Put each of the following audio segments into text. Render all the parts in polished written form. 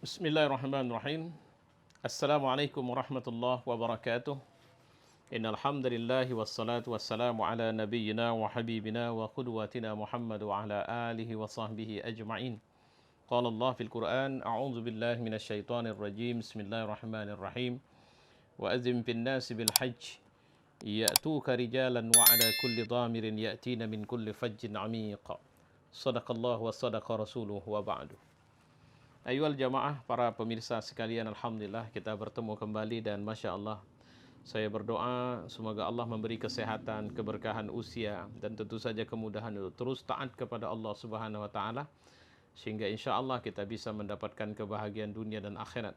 Bismillahirrahmanirrahim. Assalamualaikum warahmatullahi wabarakatuh. Innal hamdalillahi wassalatu wassalamu ala nabiyyina wa habibina wa qudwatina Muhammad wa ala alihi wa sahbihi ajma'in. Qala Allah fil Qur'an, a'udzu billahi minasy syaithanir rajim. Bismillahirrahmanirrahim. Wa adzim fin nasi bil hajj ya'tuka rijalan wa ala kulli dhamirin ya'tina min kulli fajjin 'amiq. Shadaqallahu wa sadaqa rasuluhu wa ba'du. Ayyuhal jamaah, para pemirsa sekalian, alhamdulillah kita bertemu kembali dan Masya Allah, saya berdoa semoga Allah memberi kesehatan, keberkahan usia, dan tentu saja kemudahan untuk terus taat kepada Allah Subhanahu wa Ta'ala, sehingga insya Allah kita bisa mendapatkan kebahagiaan dunia dan akhirat.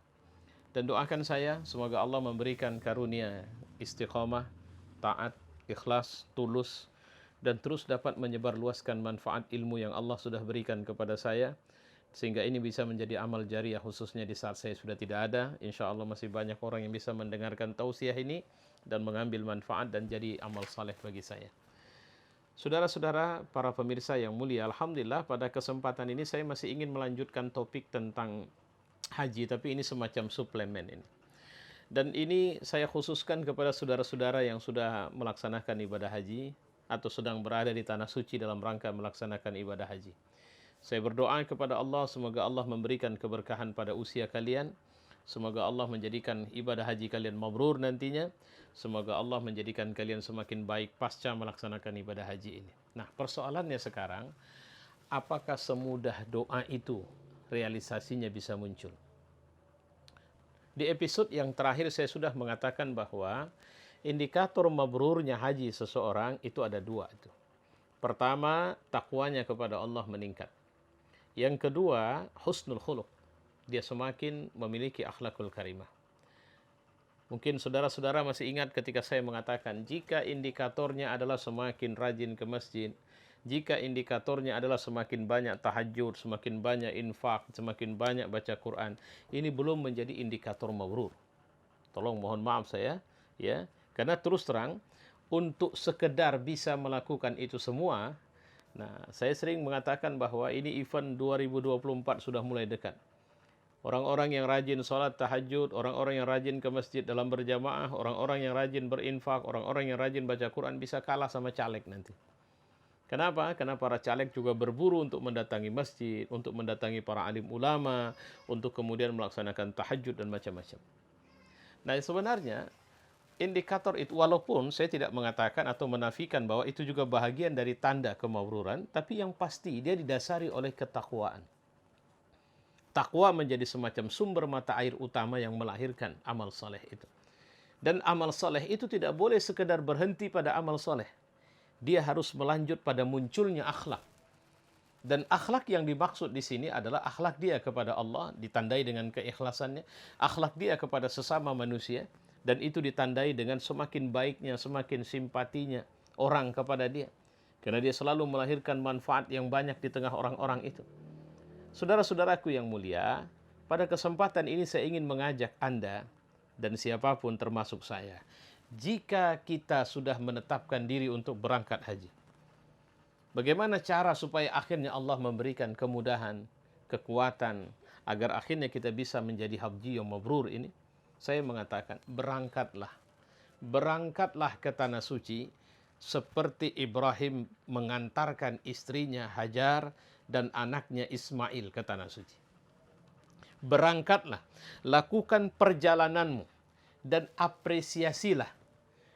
Dan doakan saya semoga Allah memberikan karunia istiqamah, taat, ikhlas, tulus, dan terus dapat menyebarluaskan manfaat ilmu yang Allah sudah berikan kepada saya, sehingga ini bisa menjadi amal jariah khususnya di saat saya sudah tidak ada. Insya Allah masih banyak orang yang bisa mendengarkan tausiah ini dan mengambil manfaat dan jadi amal saleh bagi saya. Saudara-saudara, para pemirsa yang mulia, alhamdulillah pada kesempatan ini saya masih ingin melanjutkan topik tentang haji, tapi ini semacam suplemen ini. Dan ini saya khususkan kepada saudara-saudara yang sudah melaksanakan ibadah haji atau sedang berada di tanah suci dalam rangka melaksanakan ibadah haji. Saya berdoa kepada Allah, semoga Allah memberikan keberkahan pada usia kalian. Semoga Allah menjadikan ibadah haji kalian mabrur nantinya. Semoga Allah menjadikan kalian semakin baik pasca melaksanakan ibadah haji ini. Nah, persoalannya sekarang, apakah semudah doa itu realisasinya bisa muncul? Di episode yang terakhir saya sudah mengatakan bahwa indikator mabrurnya haji seseorang itu ada dua. Pertama, takwanya kepada Allah meningkat. Yang kedua, husnul khuluq. Dia semakin memiliki akhlakul karimah. Mungkin saudara-saudara masih ingat ketika saya mengatakan, jika indikatornya adalah semakin rajin ke masjid, jika indikatornya adalah semakin banyak tahajud, semakin banyak infak, semakin banyak baca Quran, ini belum menjadi indikator mabrur. Tolong mohon maaf saya, ya, karena terus terang, untuk sekedar bisa melakukan itu semua, nah, saya sering mengatakan bahwa ini event 2024 sudah mulai dekat. Orang-orang yang rajin sholat tahajud, orang-orang yang rajin ke masjid dalam berjamaah, orang-orang yang rajin berinfak, orang-orang yang rajin baca Quran bisa kalah sama caleg nanti. Kenapa? Karena para caleg juga berburu untuk mendatangi masjid, untuk mendatangi para alim ulama, untuk kemudian melaksanakan tahajud dan macam-macam. Nah, sebenarnya indikator itu, walaupun saya tidak mengatakan atau menafikan bahwa itu juga bahagian dari tanda kemabruran, tapi yang pasti dia didasari oleh ketakwaan. Takwa menjadi semacam sumber mata air utama yang melahirkan amal soleh itu. Dan amal soleh itu tidak boleh sekedar berhenti pada amal soleh. Dia harus melanjut pada munculnya akhlak. Dan akhlak yang dimaksud di sini adalah akhlak dia kepada Allah, ditandai dengan keikhlasannya, akhlak dia kepada sesama manusia, dan itu ditandai dengan semakin baiknya, semakin simpatinya orang kepada dia. Karena dia selalu melahirkan manfaat yang banyak di tengah orang-orang itu. Saudara-saudaraku yang mulia, pada kesempatan ini saya ingin mengajak Anda dan siapapun termasuk saya, jika kita sudah menetapkan diri untuk berangkat haji, bagaimana cara supaya akhirnya Allah memberikan kemudahan, kekuatan, agar akhirnya kita bisa menjadi haji yang mabrur ini? Saya mengatakan, berangkatlah. Berangkatlah ke tanah suci, seperti Ibrahim mengantarkan istrinya Hajar dan anaknya Ismail ke tanah suci. Berangkatlah, lakukan perjalananmu, dan apresiasilah,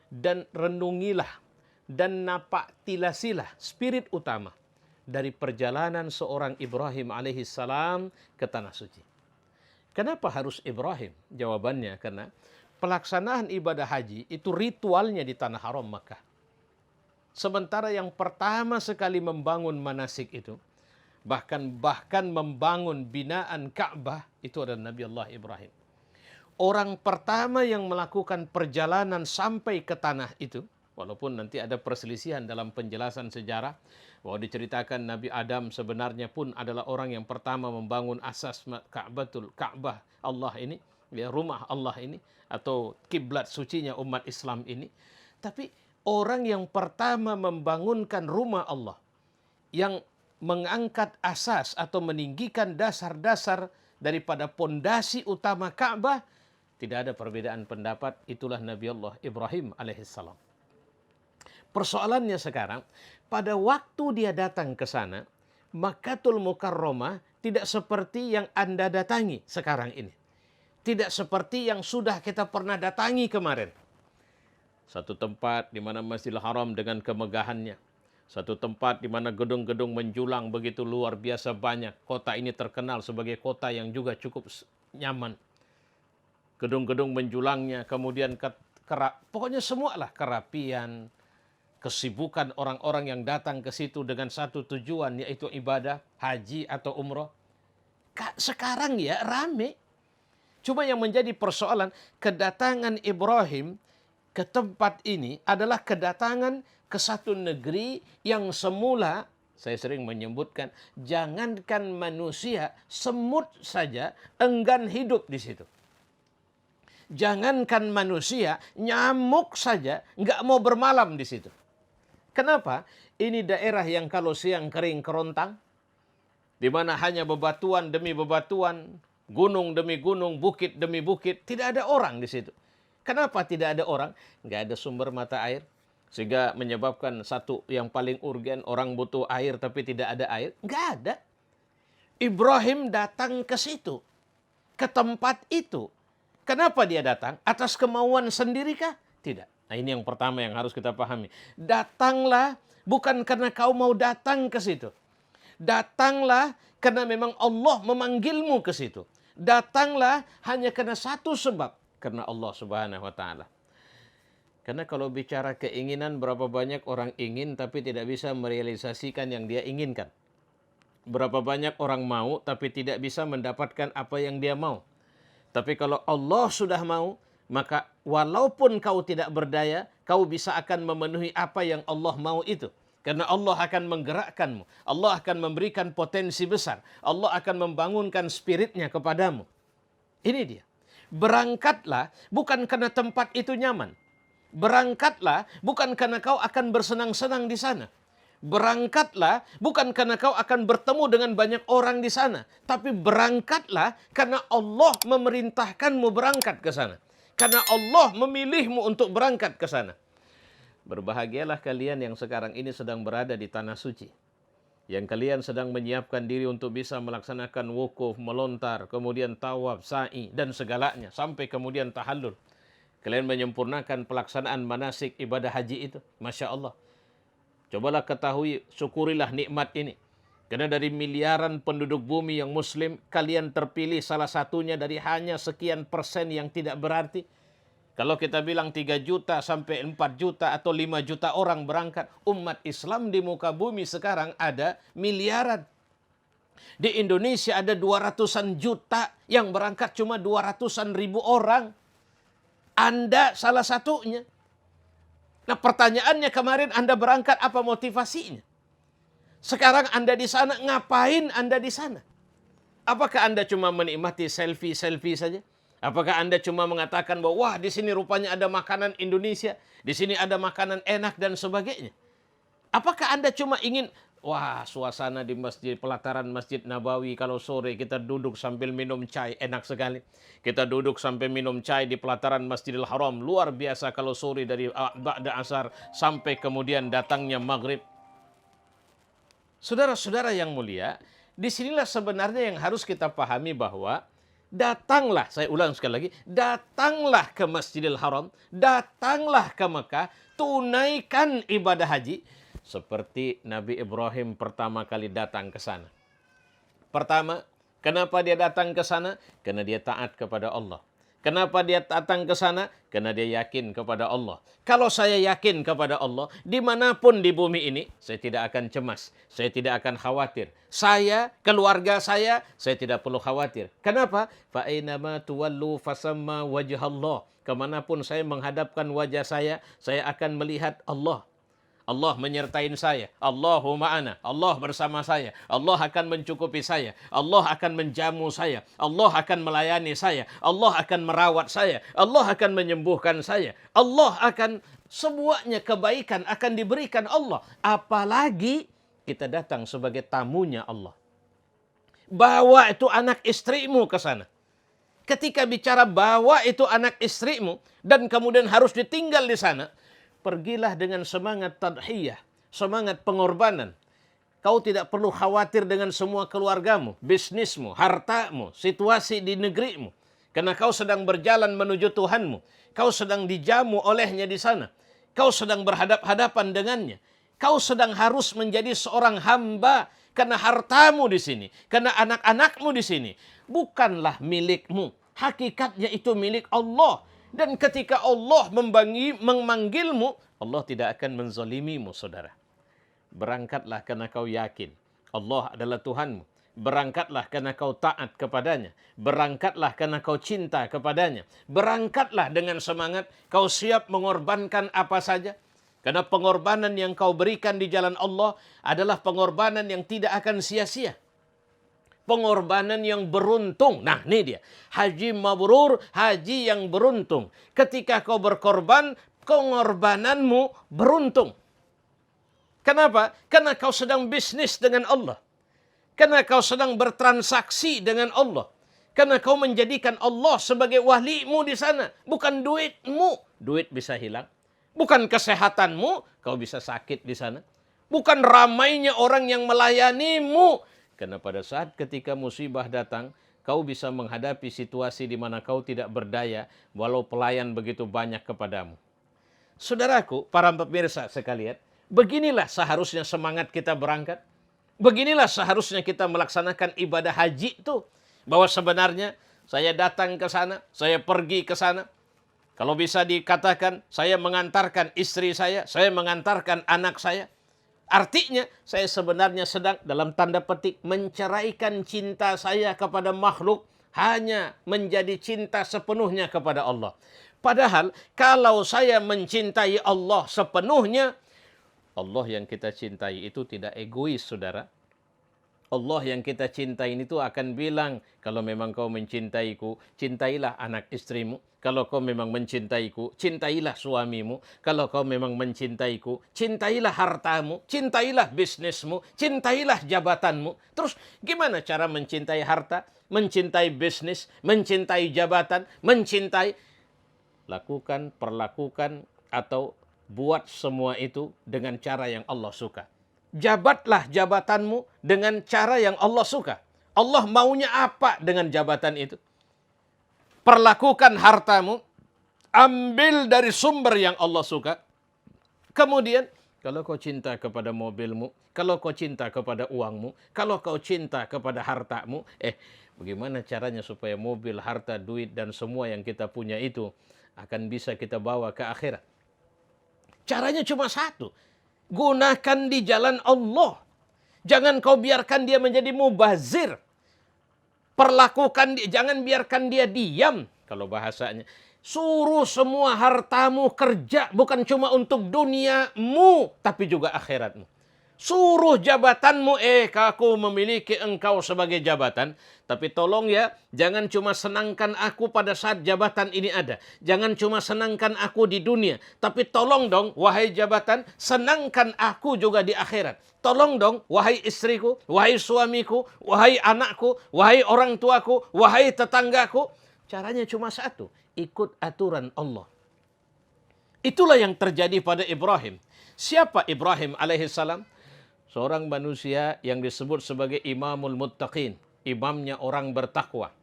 dan renungilah, dan napaktilasilah spirit utama dari perjalanan seorang Ibrahim alaihissalam ke tanah suci. Kenapa harus Ibrahim? Jawabannya karena pelaksanaan ibadah haji itu ritualnya di tanah haram Makkah. Sementara yang pertama sekali membangun manasik itu, bahkan membangun binaan Ka'bah, itu adalah Nabi Allah Ibrahim. Orang pertama yang melakukan perjalanan sampai ke tanah itu, walaupun nanti ada perselisihan dalam penjelasan sejarah, bahwa diceritakan Nabi Adam sebenarnya pun adalah orang yang pertama membangun asas Ka'bah Allah ini, ya, rumah Allah ini, atau kiblat sucinya umat Islam ini. Tapi orang yang pertama membangunkan rumah Allah, yang mengangkat asas atau meninggikan dasar-dasar daripada pondasi utama Ka'bah, tidak ada perbedaan pendapat, itulah Nabi Allah Ibrahim alaihissalam. Persoalannya sekarang, pada waktu dia datang ke sana, Makkatul Mukarramah tidak seperti yang Anda datangi sekarang ini. Tidak seperti yang sudah kita pernah datangi kemarin. Satu tempat di mana Masjidil Haram dengan kemegahannya. Satu tempat di mana gedung-gedung menjulang begitu luar biasa banyak. Kota ini terkenal sebagai kota yang juga cukup nyaman. Gedung-gedung menjulangnya, kemudian pokoknya semualah kerapian, kesibukan orang-orang yang datang ke situ dengan satu tujuan, yaitu ibadah, haji atau umroh. Sekarang ya rame. Cuma yang menjadi persoalan, kedatangan Ibrahim ke tempat ini adalah kedatangan ke satu negeri yang semula, saya sering menyebutkan, jangankan manusia, semut saja enggan hidup di situ. Jangankan manusia, nyamuk saja nggak mau bermalam di situ. Kenapa? Ini daerah yang kalau siang kering kerontang, di mana hanya bebatuan demi bebatuan, gunung demi gunung, bukit demi bukit, tidak ada orang di situ. Kenapa tidak ada orang? Nggak ada sumber mata air, sehingga menyebabkan satu yang paling urgen, orang butuh air tapi tidak ada air. Nggak ada. Ibrahim datang ke situ, ke tempat itu. Kenapa dia datang? Atas kemauan sendirikah? Tidak. Nah, ini yang pertama yang harus kita pahami. Datanglah bukan karena kau mau datang ke situ. Datanglah karena memang Allah memanggilmu ke situ. Datanglah hanya karena satu sebab, karena Allah Subhanahu wa taala. Karena kalau bicara keinginan, berapa banyak orang ingin tapi tidak bisa merealisasikan yang dia inginkan. Berapa banyak orang mau tapi tidak bisa mendapatkan apa yang dia mau. Tapi kalau Allah sudah mau, maka walaupun kau tidak berdaya, kau bisa akan memenuhi apa yang Allah mau itu. Karena Allah akan menggerakkanmu. Allah akan memberikan potensi besar. Allah akan membangunkan spiritnya kepadamu. Ini dia. Berangkatlah bukan karena tempat itu nyaman. Berangkatlah bukan karena kau akan bersenang-senang di sana. Berangkatlah bukan karena kau akan bertemu dengan banyak orang di sana. Tapi berangkatlah karena Allah memerintahkanmu berangkat ke sana. Karena Allah memilihmu untuk berangkat ke sana. Berbahagialah kalian yang sekarang ini sedang berada di tanah suci. Yang kalian sedang menyiapkan diri untuk bisa melaksanakan wukuf, melontar, kemudian tawaf, sa'i, dan segalanya. Sampai kemudian tahallul. Kalian menyempurnakan pelaksanaan manasik ibadah haji itu. Masya Allah. Cobalah ketahui, syukurilah nikmat ini. Karena dari miliaran penduduk bumi yang muslim, kalian terpilih salah satunya dari hanya sekian persen yang tidak berarti. Kalau kita bilang 3 juta sampai 4 juta atau 5 juta orang berangkat, umat Islam di muka bumi sekarang ada miliaran. Di Indonesia ada 200-an juta, yang berangkat cuma 200-an ribu orang. Anda salah satunya. Nah, pertanyaannya kemarin Anda berangkat, apa motivasinya? Sekarang Anda di sana, ngapain Anda di sana? Apakah Anda cuma menikmati selfie-selfie saja? Apakah Anda cuma mengatakan bahwa wah di sini rupanya ada makanan Indonesia, di sini ada makanan enak dan sebagainya? Apakah Anda cuma ingin wah suasana di masjid, pelataran Masjid Nabawi kalau sore kita duduk sambil minum chai, enak sekali. Kita duduk sampai minum chai di pelataran Masjidil Haram, luar biasa kalau sore dari ba'da asar sampai kemudian datangnya maghrib. Saudara-saudara yang mulia, disinilah sebenarnya yang harus kita pahami bahwa datanglah, saya ulang sekali lagi, datanglah ke Masjidil Haram, datanglah ke Mekah, tunaikan ibadah haji seperti Nabi Ibrahim pertama kali datang ke sana. Pertama, kenapa dia datang ke sana? Karena dia taat kepada Allah. Kenapa dia datang ke sana? Karena dia yakin kepada Allah. Kalau saya yakin kepada Allah, dimanapun di bumi ini, saya tidak akan cemas. Saya tidak akan khawatir. Saya, keluarga saya tidak perlu khawatir. Kenapa? Fa'ainama tuwallu fasamma wajhallah. Kemanapun saya menghadapkan wajah saya akan melihat Allah. Allah menyertai saya. Allahumma ana. Allah bersama saya. Allah akan mencukupi saya. Allah akan menjamu saya. Allah akan melayani saya. Allah akan merawat saya. Allah akan menyembuhkan saya. Allah akan, semuanya kebaikan akan diberikan Allah. Apalagi kita datang sebagai tamunya Allah. bawa itu anak istrimu ke sana. Ketika bicara bawa itu anak istrimu dan kemudian harus ditinggal di sana, pergilah dengan semangat tadhiyah, semangat pengorbanan. Kau tidak perlu khawatir dengan semua keluargamu, bisnismu, hartamu, situasi di negerimu. Karena kau sedang berjalan menuju Tuhanmu. Kau sedang dijamu olehnya di sana. Kau sedang berhadap-hadapan dengannya. Kau sedang harus menjadi seorang hamba karena hartamu di sini, karena anak-anakmu di sini bukanlah milikmu. Hakikatnya itu milik Allah. Dan ketika Allah memanggilmu, Allah tidak akan menzalimimu, saudara. Berangkatlah karena kau yakin Allah adalah Tuhanmu. Berangkatlah karena kau taat kepadanya. Berangkatlah karena kau cinta kepadanya. Berangkatlah dengan semangat kau siap mengorbankan apa saja. Karena pengorbanan yang kau berikan di jalan Allah adalah pengorbanan yang tidak akan sia-sia. Pengorbanan yang beruntung. Nah, ini dia. Haji mabrur, haji yang beruntung. Ketika kau berkorban, pengorbananmu beruntung. Kenapa? Karena kau sedang bisnis dengan Allah. Karena kau sedang bertransaksi dengan Allah. Karena kau menjadikan Allah sebagai walimu di sana. Bukan duitmu. Duit bisa hilang. Bukan kesehatanmu, kau bisa sakit di sana. Bukan ramainya orang yang melayanimu. Karena pada saat ketika musibah datang, kau bisa menghadapi situasi di mana kau tidak berdaya, walau pelayan begitu banyak kepadamu. Saudaraku, para pemirsa sekalian, beginilah seharusnya semangat kita berangkat. Beginilah seharusnya kita melaksanakan ibadah haji itu. Bahwa sebenarnya saya datang ke sana, saya pergi ke sana. Kalau bisa dikatakan, saya mengantarkan istri saya mengantarkan anak saya. Artinya, saya sebenarnya sedang dalam tanda petik menceraikan cinta saya kepada makhluk hanya menjadi cinta sepenuhnya kepada Allah. Padahal, kalau saya mencintai Allah sepenuhnya, Allah yang kita cintai itu tidak egois, saudara. Allah yang kita cintai itu akan bilang, kalau memang kau mencintaiku, cintailah anak istrimu. Kalau kau memang mencintaiku, cintailah suamimu. Kalau kau memang mencintaiku, cintailah hartamu, cintailah bisnismu, cintailah jabatanmu. Terus gimana cara mencintai harta, mencintai bisnis, mencintai jabatan, mencintai? Lakukan, perlakukan, atau buat semua itu dengan cara yang Allah suka. Jabatlah jabatanmu dengan cara yang Allah suka. Allah maunya apa dengan jabatan itu? Perlakukan hartamu, ambil dari sumber yang Allah suka. Kemudian, kalau kau cinta kepada mobilmu, kalau kau cinta kepada uangmu, kalau kau cinta kepada hartamu, bagaimana caranya supaya mobil, harta, duit, dan semua yang kita punya itu akan bisa kita bawa ke akhirat? Caranya cuma satu. Gunakan di jalan Allah. Jangan kau biarkan dia menjadi mubazir. Perlakukan dia, jangan biarkan dia diam. Kalau bahasanya, suruh semua hartamu kerja, bukan cuma untuk duniamu, tapi juga akhiratmu. Suruh jabatanmu, aku memiliki engkau sebagai jabatan, tapi tolong ya, jangan cuma senangkan aku pada saat jabatan ini ada. Jangan cuma senangkan aku di dunia, tapi tolong dong, wahai jabatan, senangkan aku juga di akhirat. Tolong dong, wahai istriku, wahai suamiku, wahai anakku, wahai orang tuaku, wahai tetanggaku. Caranya cuma satu, ikut aturan Allah. Itulah yang terjadi pada Ibrahim. Siapa Ibrahim alaihissalam? Seorang manusia yang disebut sebagai imamul muttaqin. Imamnya orang bertakwa.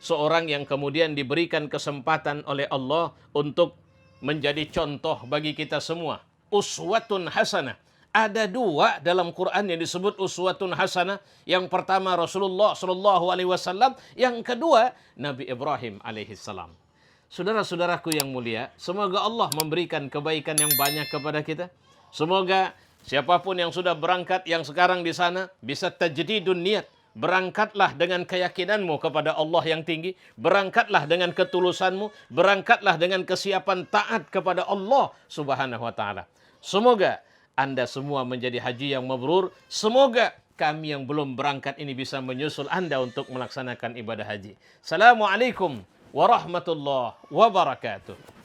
Seorang yang kemudian diberikan kesempatan oleh Allah untuk menjadi contoh bagi kita semua. Uswatun hasanah. Ada dua dalam Quran yang disebut uswatun hasanah. Yang pertama Rasulullah SAW. Yang kedua Nabi Ibrahim alaihissalam. Saudara-saudaraku yang mulia, semoga Allah memberikan kebaikan yang banyak kepada kita. Semoga siapapun yang sudah berangkat, yang sekarang di sana, bisa tajdidun niat. Berangkatlah dengan keyakinanmu kepada Allah yang tinggi. Berangkatlah dengan ketulusanmu. Berangkatlah dengan kesiapan taat kepada Allah subhanahu wa ta'ala. Semoga Anda semua menjadi haji yang mabrur. Semoga kami yang belum berangkat ini bisa menyusul Anda untuk melaksanakan ibadah haji. Assalamualaikum warahmatullahi wabarakatuh.